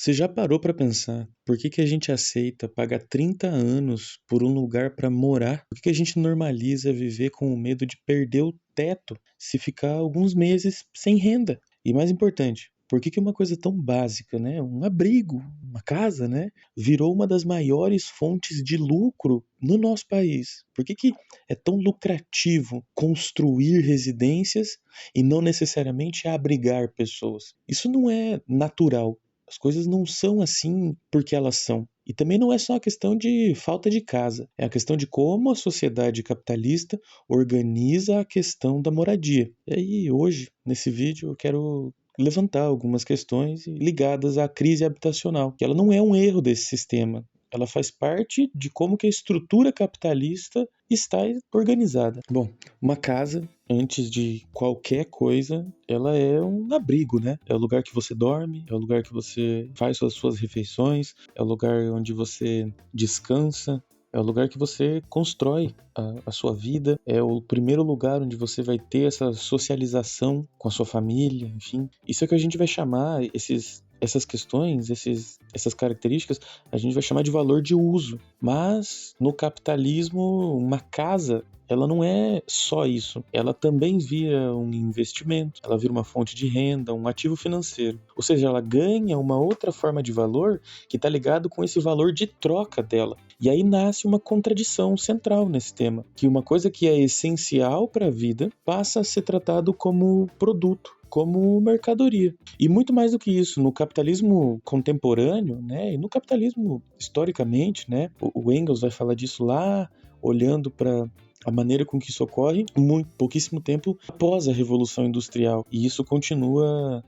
Você já parou pra pensar por que que a gente aceita pagar 30 anos por um lugar pra morar? Por que que a gente normaliza viver com o medo de perder o teto se ficar alguns meses sem renda? E mais importante, por que que uma coisa tão básica, né, um abrigo, uma casa, né, virou uma das maiores fontes de lucro no nosso país? Por que que é tão lucrativo construir residências e não necessariamente abrigar pessoas? Isso não é natural. As coisas não são assim porque elas são. E também não é só a questão de falta de casa, é a questão de como a sociedade capitalista organiza a questão da moradia. E aí, hoje, nesse vídeo, eu quero levantar algumas questões ligadas à crise habitacional, que ela não é um erro desse sistema, ela faz parte de como que a estrutura capitalista está organizada. Bom, uma casa, antes de qualquer coisa, ela é um abrigo, né? É o lugar que você dorme, é o lugar que você faz as suas refeições, é o lugar onde você descansa, é o lugar que você constrói a sua vida, é o primeiro lugar onde você vai ter essa socialização com a sua família, enfim. Isso é que a gente vai chamar essas questões, essas características, a gente vai chamar de valor de uso. Mas no capitalismo, uma casa, ela não é só isso. Ela também vira um investimento, ela vira uma fonte de renda, um ativo financeiro. Ou seja, ela ganha uma outra forma de valor que está ligado com esse valor de troca dela. E aí nasce uma contradição central nesse tema, que uma coisa que é essencial para a vida passa a ser tratado como produto, como mercadoria. E muito mais do que isso, no capitalismo contemporâneo, né, e no capitalismo historicamente, né, o Engels vai falar disso lá, olhando para a maneira com que isso ocorre pouquíssimo tempo após a Revolução Industrial. E isso continua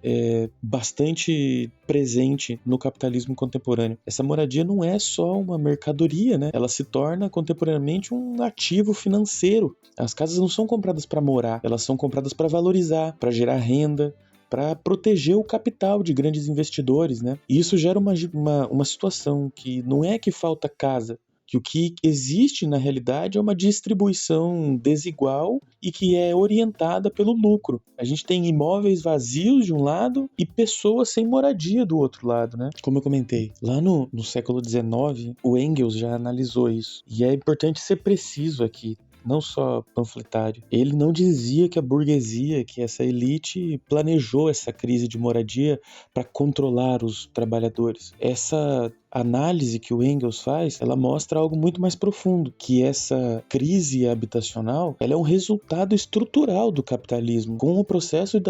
bastante presente no capitalismo contemporâneo. Essa moradia não é só uma mercadoria, né? Ela se torna contemporaneamente um ativo financeiro. As casas não são compradas para morar, elas são compradas para valorizar, para gerar renda, para proteger o capital de grandes investidores, né? E isso gera uma situação que não é que falta casa, que o que existe na realidade é uma distribuição desigual e que é orientada pelo lucro. A gente tem imóveis vazios de um lado e pessoas sem moradia do outro lado, né? Como eu comentei, lá no século XIX, o Engels já analisou isso. E é importante ser preciso aqui, não só panfletário. Ele não dizia que a burguesia, que essa elite planejou essa crise de moradia para controlar os trabalhadores. Essa análise que o Engels faz, ela mostra algo muito mais profundo, que essa crise habitacional, ela é um resultado estrutural do capitalismo. Com o processo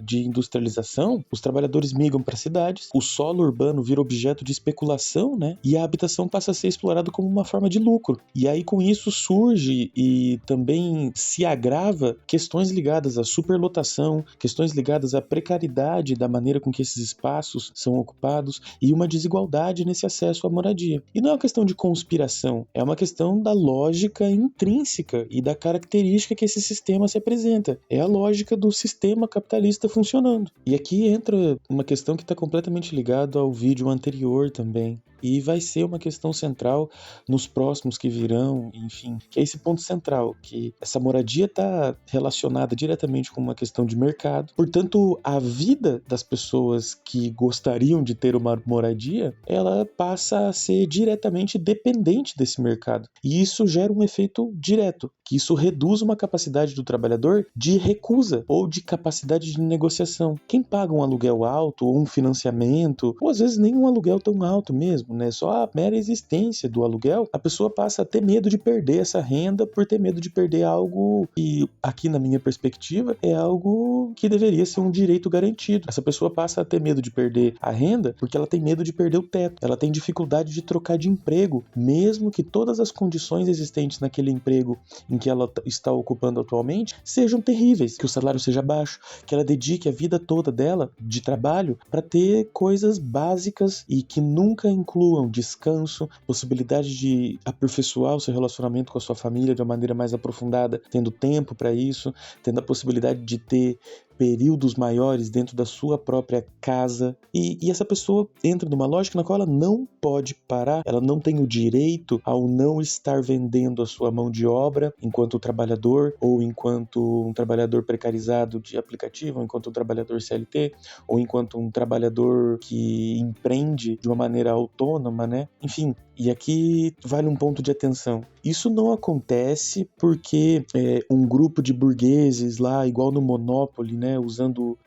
de industrialização, os trabalhadores migram para cidades, o solo urbano vira objeto de especulação, né? E a habitação passa a ser explorada como uma forma de lucro. E aí com isso surge e também se agrava questões ligadas à superlotação, questões ligadas à precariedade da maneira com que esses espaços são ocupados e uma desigualdade nesse acesso à moradia. E não é uma questão de conspiração, é uma questão da lógica intrínseca e da característica que esse sistema se apresenta. É a lógica do sistema capitalista funcionando. E aqui entra uma questão que está completamente ligada ao vídeo anterior também. E vai ser uma questão central nos próximos que virão, enfim, que é esse ponto central, que essa moradia está relacionada diretamente com uma questão de mercado. Portanto, a vida das pessoas que gostariam de ter uma moradia, ela passa a ser diretamente dependente desse mercado. E isso gera um efeito direto, que isso reduz uma capacidade do trabalhador de recusa ou de capacidade de negociação. Quem paga um aluguel alto ou um financiamento, ou às vezes nem um aluguel tão alto mesmo, né? Só a mera existência do aluguel, a pessoa passa a ter medo de perder essa renda por ter medo de perder algo que, aqui na minha perspectiva, é algo que deveria ser um direito garantido. Essa pessoa passa a ter medo de perder a renda porque ela tem medo de perder o teto. Ela tem dificuldade de trocar de emprego, mesmo que todas as condições existentes naquele emprego em que ela está ocupando atualmente sejam terríveis, que o salário seja baixo, que ela dedique a vida toda dela de trabalho para ter coisas básicas e que nunca incluam descanso, possibilidade de aperfeiçoar o seu relacionamento com a sua família de uma maneira mais aprofundada, tendo tempo para isso, tendo a possibilidade de ter períodos maiores dentro da sua própria casa. E essa pessoa entra numa lógica na qual ela não pode parar, ela não tem o direito ao não estar vendendo a sua mão de obra enquanto trabalhador, ou enquanto um trabalhador precarizado de aplicativo, ou enquanto um trabalhador CLT, ou enquanto um trabalhador que empreende de uma maneira autônoma, né? Enfim, e aqui vale um ponto de atenção. Isso não acontece porque um grupo de burgueses lá, igual no Monopoly, né, usando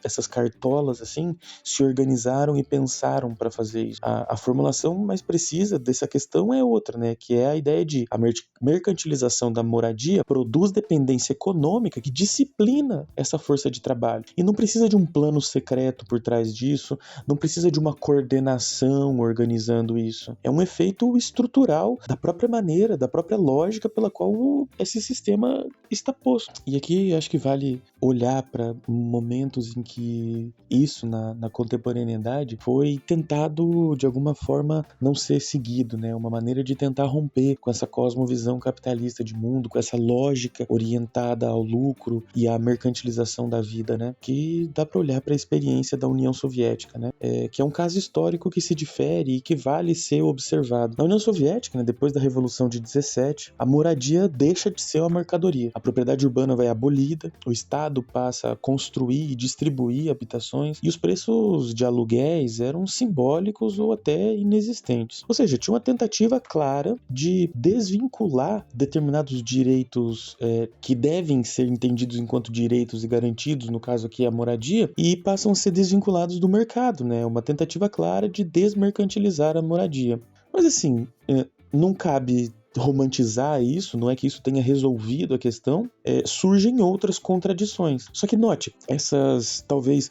essas cartolas assim, se organizaram e pensaram para fazer isso. A formulação mais precisa dessa questão é outra, né, que é a ideia de a mercantilização da moradia produz dependência econômica que disciplina essa força de trabalho. E não precisa de um plano secreto por trás disso, não precisa de uma coordenação organizando isso. É um efeito estrutural da própria maneira, da própria lógica pela qual esse sistema está posto. E aqui acho que vale olhar para momentos em que isso na contemporaneidade foi tentado de alguma forma não ser seguido, né? Uma maneira de tentar romper com essa cosmovisão capitalista de mundo, com essa lógica orientada ao lucro e à mercantilização da vida, né? Que dá para olhar para a experiência da União Soviética, né? Que é um caso histórico que se difere e que vale ser observado. Na União Soviética, né, depois da Revolução de 17, a moradia deixa de ser uma mercadoria. A propriedade urbana vai abolida, o Estado passa a construir e distribuir habitações e os preços de aluguéis eram simbólicos ou até inexistentes. Ou seja, tinha uma tentativa clara de desvincular determinados direitos que devem ser entendidos enquanto direitos e garantidos, no caso aqui a moradia, e passam a ser desvinculados do mercado, né? Uma tentativa clara de desmercantilizar a moradia. Mas assim, não cabe romantizar isso, não é que isso tenha resolvido a questão, surgem outras contradições. Só que note, essas talvez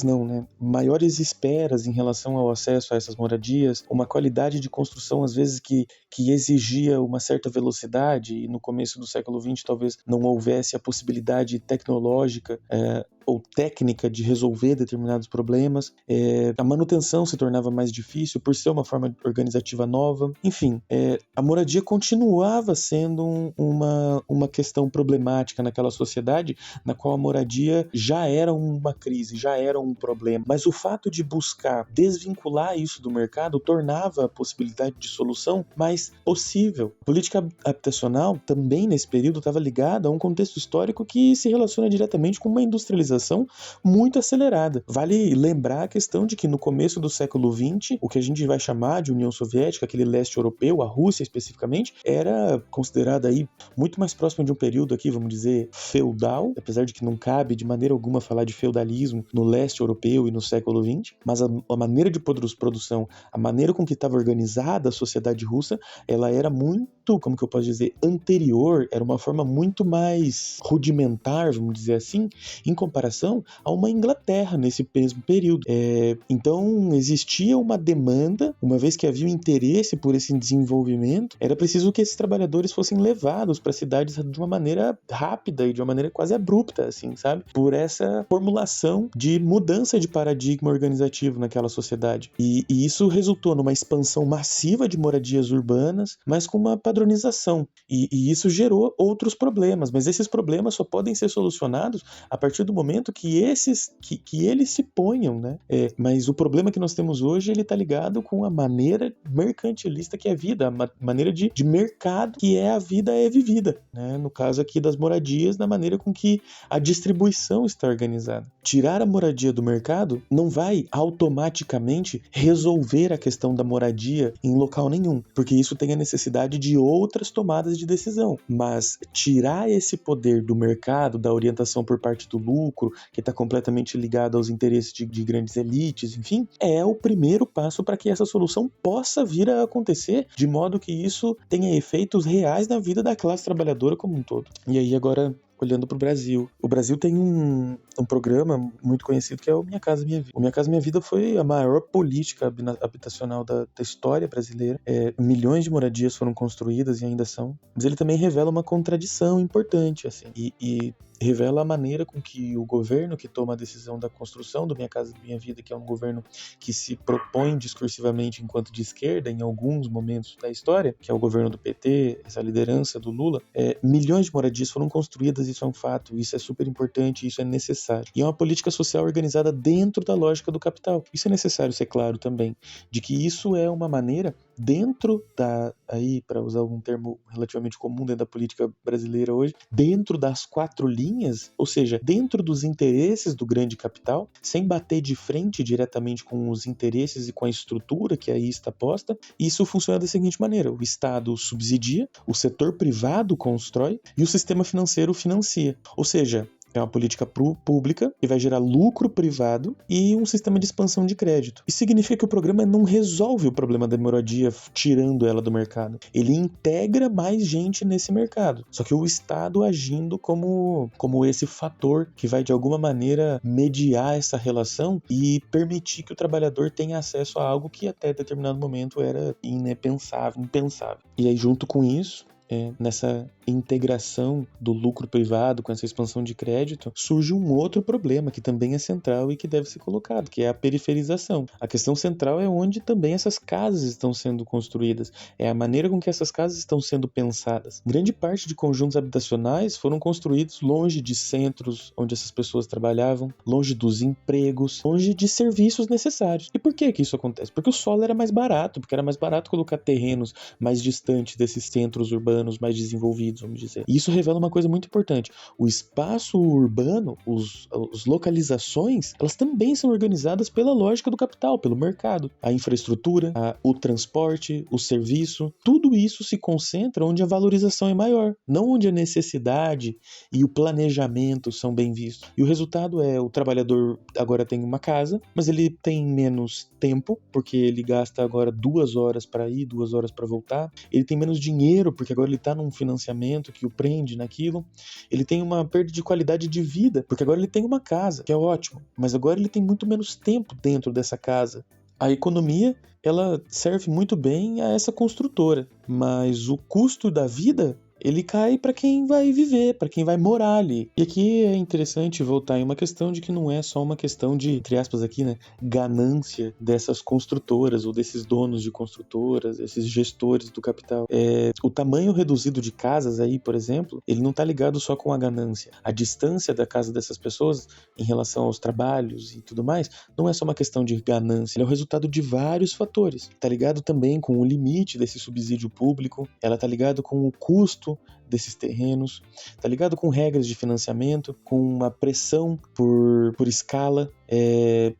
não, né? Maiores esperas em relação ao acesso a essas moradias, uma qualidade de construção às vezes que exigia uma certa velocidade, e no começo do século XX talvez não houvesse a possibilidade tecnológica ou técnica de resolver determinados problemas, a manutenção se tornava mais difícil por ser uma forma organizativa nova, enfim, a moradia continuava sendo uma questão problemática naquela sociedade na qual a moradia já era uma crise, já era um problema, mas o fato de buscar desvincular isso do mercado tornava a possibilidade de solução mais possível. A política habitacional também nesse período estava ligada a um contexto histórico que se relaciona diretamente com uma industrialização muito acelerada. Vale lembrar a questão de que no começo do século XX, o que a gente vai chamar de União Soviética, aquele leste europeu, a Rússia especificamente, era considerada aí muito mais próximo de um período aqui, vamos dizer, feudal, apesar de que não cabe de maneira alguma falar de feudalismo no leste europeu e no século XX, mas a maneira de produção, a maneira com que estava organizada a sociedade russa, ela era muito, como que eu posso dizer, anterior, era uma forma muito mais rudimentar, vamos dizer assim, em comparação a uma Inglaterra nesse mesmo período. Então existia uma demanda, uma vez que havia um interesse por esse desenvolvimento, era preciso que esses trabalhadores fossem levados para cidades de uma maneira rápida e de uma maneira quase abrupta, assim, sabe? Por essa formulação de mudança de paradigma organizativo naquela sociedade. E isso resultou numa expansão massiva de moradias urbanas, mas com uma padronização. E isso gerou outros problemas, mas esses problemas só podem ser solucionados a partir do momento que eles se ponham, né? Mas o problema que nós temos hoje, ele está ligado com a maneira mercantilista que é a vida, a maneira de mercado que a vida é vivida, né? No caso aqui das moradias, na maneira com que a distribuição está organizada. Tirar a moradia do mercado não vai automaticamente resolver a questão da moradia em local nenhum, porque isso tem a necessidade de outras tomadas de decisão, mas tirar esse poder do mercado, da orientação por parte do lucro, que está completamente ligado aos interesses de grandes elites, enfim, é o primeiro passo para que essa solução possa vir a acontecer, de modo que isso tenha efeitos reais na vida da classe trabalhadora como um todo. E aí agora, olhando para o Brasil. O Brasil tem um programa muito conhecido que é o Minha Casa Minha Vida. O Minha Casa Minha Vida foi a maior política habitacional da história brasileira. Milhões de moradias foram construídas e ainda são. Mas ele também revela uma contradição importante, assim. E revela a maneira com que o governo que toma a decisão da construção do Minha Casa Minha Vida, que é um governo que se propõe discursivamente enquanto de esquerda em alguns momentos da história, que é o governo do PT, essa liderança do Lula, milhões de moradias foram construídas, isso é um fato, isso é super importante, isso é necessário. E é uma política social organizada dentro da lógica do capital. Isso é necessário ser claro também, de que isso é uma maneira dentro da, aí para usar um termo relativamente comum dentro da política brasileira hoje, dentro das 4 linhas, ou seja, dentro dos interesses do grande capital, sem bater de frente diretamente com os interesses e com a estrutura que aí está posta. Isso funciona da seguinte maneira: o Estado subsidia, o setor privado constrói e o sistema financeiro financia. Ou seja, é uma política pública que vai gerar lucro privado e um sistema de expansão de crédito. Isso significa que o programa não resolve o problema da moradia tirando ela do mercado. Ele integra mais gente nesse mercado. Só que o Estado agindo como esse fator que vai de alguma maneira mediar essa relação e permitir que o trabalhador tenha acesso a algo que até determinado momento era impensável. E aí junto com isso, nessa integração do lucro privado com essa expansão de crédito, surge um outro problema que também é central e que deve ser colocado, que é a periferização. A questão central é onde também essas casas estão sendo construídas, é a maneira com que essas casas estão sendo pensadas. Grande parte de conjuntos habitacionais foram construídos longe de centros onde essas pessoas trabalhavam, longe dos empregos, longe de serviços necessários. E por que isso acontece? Porque o solo era mais barato, porque era mais barato colocar terrenos mais distantes desses centros urbanos mais desenvolvidos, vamos dizer. E isso revela uma coisa muito importante. O espaço urbano, as localizações, elas também são organizadas pela lógica do capital, pelo mercado. A infraestrutura, o transporte, o serviço, tudo isso se concentra onde a valorização é maior, não onde a necessidade e o planejamento são bem vistos. E o resultado é: o trabalhador agora tem uma casa, mas ele tem menos tempo, porque ele gasta agora 2 horas para ir, 2 horas para voltar. Ele tem menos dinheiro, porque agora ele está num financiamento que o prende naquilo. Ele tem uma perda de qualidade de vida, porque agora ele tem uma casa, que é ótimo, mas agora ele tem muito menos tempo dentro dessa casa. A economia, ela serve muito bem a essa construtora, mas o custo da vida, ele cai para quem vai viver, para quem vai morar ali. E aqui é interessante voltar em uma questão de que não é só uma questão de, entre aspas aqui, né, ganância dessas construtoras ou desses donos de construtoras, esses gestores do capital. O tamanho reduzido de casas aí, por exemplo, ele não está ligado só com a ganância. A distância da casa dessas pessoas em relação aos trabalhos e tudo mais, não é só uma questão de ganância, ele é o resultado de vários fatores. Está ligado também com o limite desse subsídio público, ela está ligado com o custo desses terrenos, tá ligado com regras de financiamento, com uma pressão por escala,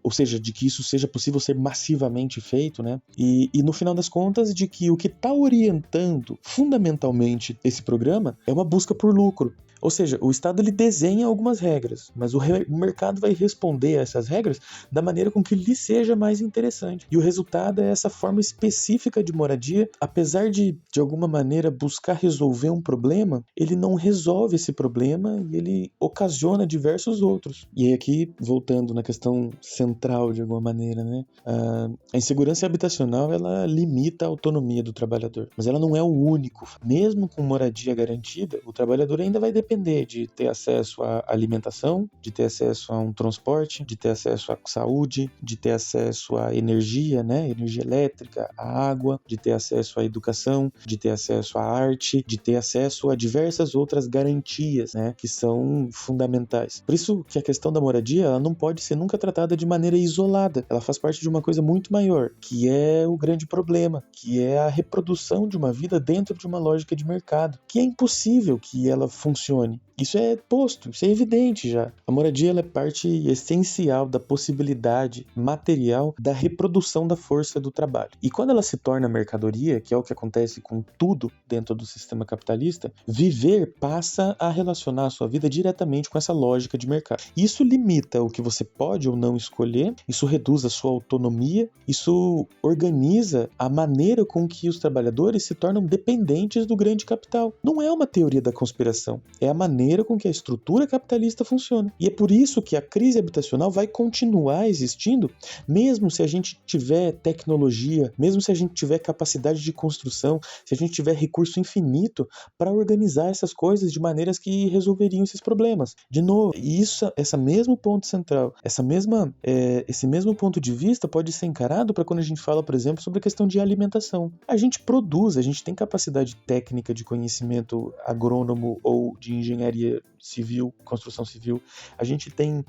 ou seja, de que isso seja possível ser massivamente feito, né? E no final das contas, de que o que está orientando fundamentalmente esse programa é uma busca por lucro. Ou seja, o Estado ele desenha algumas regras, mas o mercado vai responder a essas regras da maneira com que lhe seja mais interessante. E o resultado é essa forma específica de moradia. Apesar de alguma maneira, buscar resolver um problema, ele não resolve esse problema e ele ocasiona diversos outros. E aí aqui, voltando na questão central de alguma maneira, né? A insegurança habitacional, ela limita a autonomia do trabalhador, mas ela não é o único. Mesmo com moradia garantida, o trabalhador ainda vai depender de ter acesso à alimentação, de ter acesso a um transporte, de ter acesso à saúde, de ter acesso à energia, né? Energia elétrica, à água, de ter acesso à educação, de ter acesso à arte, de ter acesso a diversas outras garantias, né? Que são fundamentais. Por isso que a questão da moradia, ela não pode ser nunca tratada de maneira isolada. Ela faz parte de uma coisa muito maior, que é o grande problema, que é a reprodução de uma vida dentro de uma lógica de mercado, que é impossível que ela funcione. Isso é posto, isso é evidente já. A moradia ela é parte essencial da possibilidade material da reprodução da força do trabalho. E quando ela se torna mercadoria, que é o que acontece com tudo dentro do sistema capitalista, viver passa a relacionar a sua vida diretamente com essa lógica de mercado. Isso limita o que você pode ou não escolher, isso reduz a sua autonomia, isso organiza a maneira com que os trabalhadores se tornam dependentes do grande capital. Não é uma teoria da conspiração, é a maneira maneira com que a estrutura capitalista funciona. E é por isso que a crise habitacional vai continuar existindo, mesmo se a gente tiver tecnologia, mesmo se a gente tiver capacidade de construção, se a gente tiver recurso infinito para organizar essas coisas de maneiras que resolveriam esses problemas. De novo, esse mesmo ponto central, esse mesmo ponto de vista pode ser encarado para quando a gente fala, por exemplo, sobre a questão de alimentação. A gente produz, a gente tem capacidade técnica de conhecimento agrônomo ou de engenharia civil, construção civil. A gente tem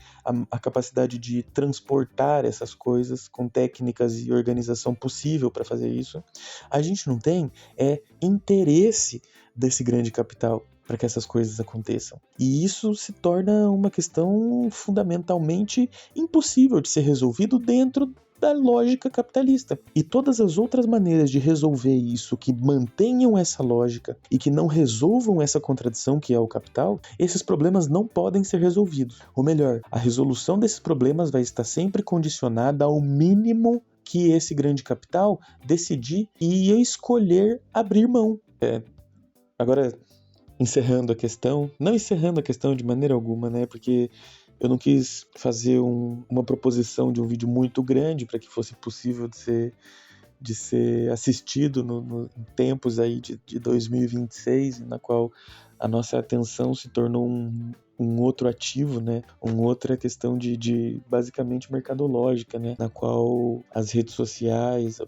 a capacidade de transportar essas coisas com técnicas e organização possível para fazer isso. A gente não tem interesse desse grande capital para que essas coisas aconteçam. E isso se torna uma questão fundamentalmente impossível de ser resolvido dentro da lógica capitalista. E todas as outras maneiras de resolver isso que mantenham essa lógica e que não resolvam essa contradição que é o capital, esses problemas não podem ser resolvidos. Ou melhor, a resolução desses problemas vai estar sempre condicionada ao mínimo que esse grande capital decidir e escolher abrir mão. Agora, encerrando a questão, não encerrando a questão de maneira alguma, né, porque eu não quis fazer uma proposição de um vídeo muito grande para que fosse possível de ser assistido em tempos aí de 2026, na qual a nossa atenção se tornou um outro ativo, né? Uma outra questão de basicamente mercadológica, né? Na qual as redes sociais,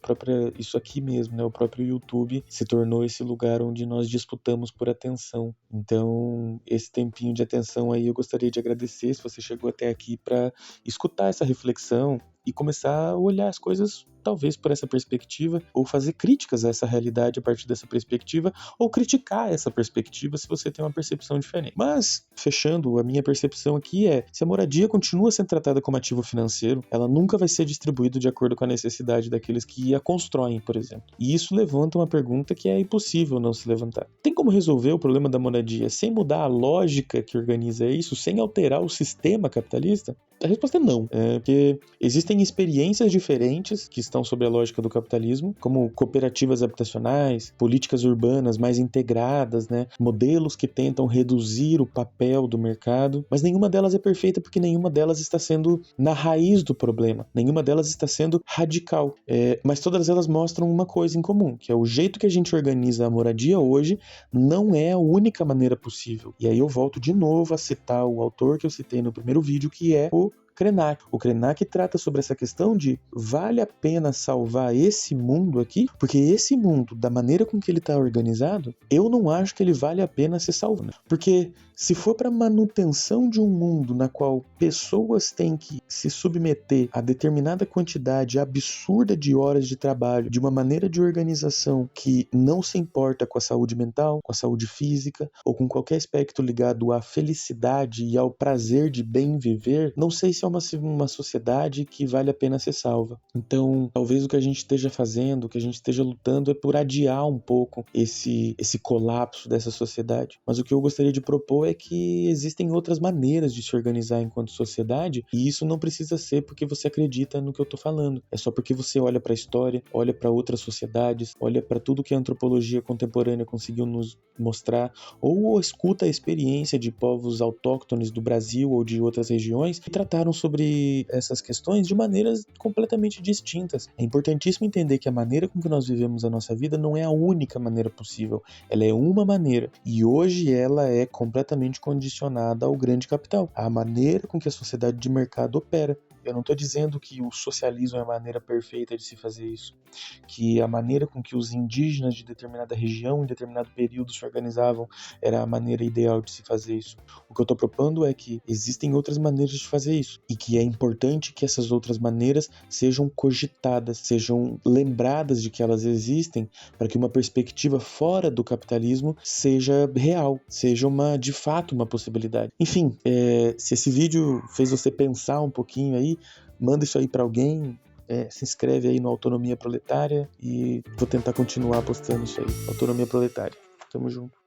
isso aqui mesmo, né? O próprio YouTube se tornou esse lugar onde nós disputamos por atenção. Então, esse tempinho de atenção aí eu gostaria de agradecer se você chegou até aqui para escutar essa reflexão e começar a olhar as coisas talvez por essa perspectiva, ou fazer críticas a essa realidade a partir dessa perspectiva, ou criticar essa perspectiva se você tem uma percepção diferente. Mas, fechando, a minha percepção aqui se a moradia continua sendo tratada como ativo financeiro, ela nunca vai ser distribuída de acordo com a necessidade daqueles que a constroem, por exemplo. E isso levanta uma pergunta que é impossível não se levantar. Tem como resolver o problema da moradia sem mudar a lógica que organiza isso, sem alterar o sistema capitalista? A resposta é não, porque existem experiências diferentes que estão sob a lógica do capitalismo, como cooperativas habitacionais, políticas urbanas mais integradas, né? Modelos que tentam reduzir o papel do mercado, mas nenhuma delas é perfeita porque nenhuma delas está sendo na raiz do problema, nenhuma delas está sendo radical, mas todas elas mostram uma coisa em comum, que é o jeito que a gente organiza a moradia hoje não é a única maneira possível. E aí eu volto de novo a citar o autor que eu citei no primeiro vídeo, que é o Krenak. O Krenak trata sobre essa questão de vale a pena salvar esse mundo aqui? Porque esse mundo, da maneira com que ele está organizado, eu não acho que ele vale a pena ser salvo. Porque se for para manutenção de um mundo na qual pessoas têm que se submeter a determinada quantidade absurda de horas de trabalho, de uma maneira de organização que não se importa com a saúde mental, com a saúde física, ou com qualquer aspecto ligado à felicidade e ao prazer de bem viver, não sei se é uma sociedade que vale a pena ser salva. Então, talvez o que a gente esteja fazendo, o que a gente esteja lutando é por adiar um pouco esse colapso dessa sociedade. Mas o que eu gostaria de propor é que existem outras maneiras de se organizar enquanto sociedade, e isso não precisa ser porque você acredita no que eu tô falando. É só porque você olha para a história, olha para outras sociedades, olha para tudo que a antropologia contemporânea conseguiu nos mostrar, ou escuta a experiência de povos autóctones do Brasil ou de outras regiões que trataram sobre essas questões de maneiras completamente distintas. É importantíssimo entender que a maneira com que nós vivemos a nossa vida não é a única maneira possível. Ela é uma maneira, e hoje ela é completamente condicionada ao grande capital, à maneira com que a sociedade de mercado opera. Eu não estou dizendo que o socialismo é a maneira perfeita de se fazer isso, que a maneira com que os indígenas de determinada região, em determinado período, se organizavam era a maneira ideal de se fazer isso. O que eu estou propondo é que existem outras maneiras de fazer isso, e que é importante que essas outras maneiras sejam cogitadas, sejam lembradas de que elas existem, para que uma perspectiva fora do capitalismo seja real, seja de fato uma possibilidade. Enfim, se esse vídeo fez você pensar um pouquinho aí, manda isso aí para alguém, se inscreve aí no Autonomia Proletária e vou tentar continuar postando isso aí. Autonomia Proletária. Tamo junto.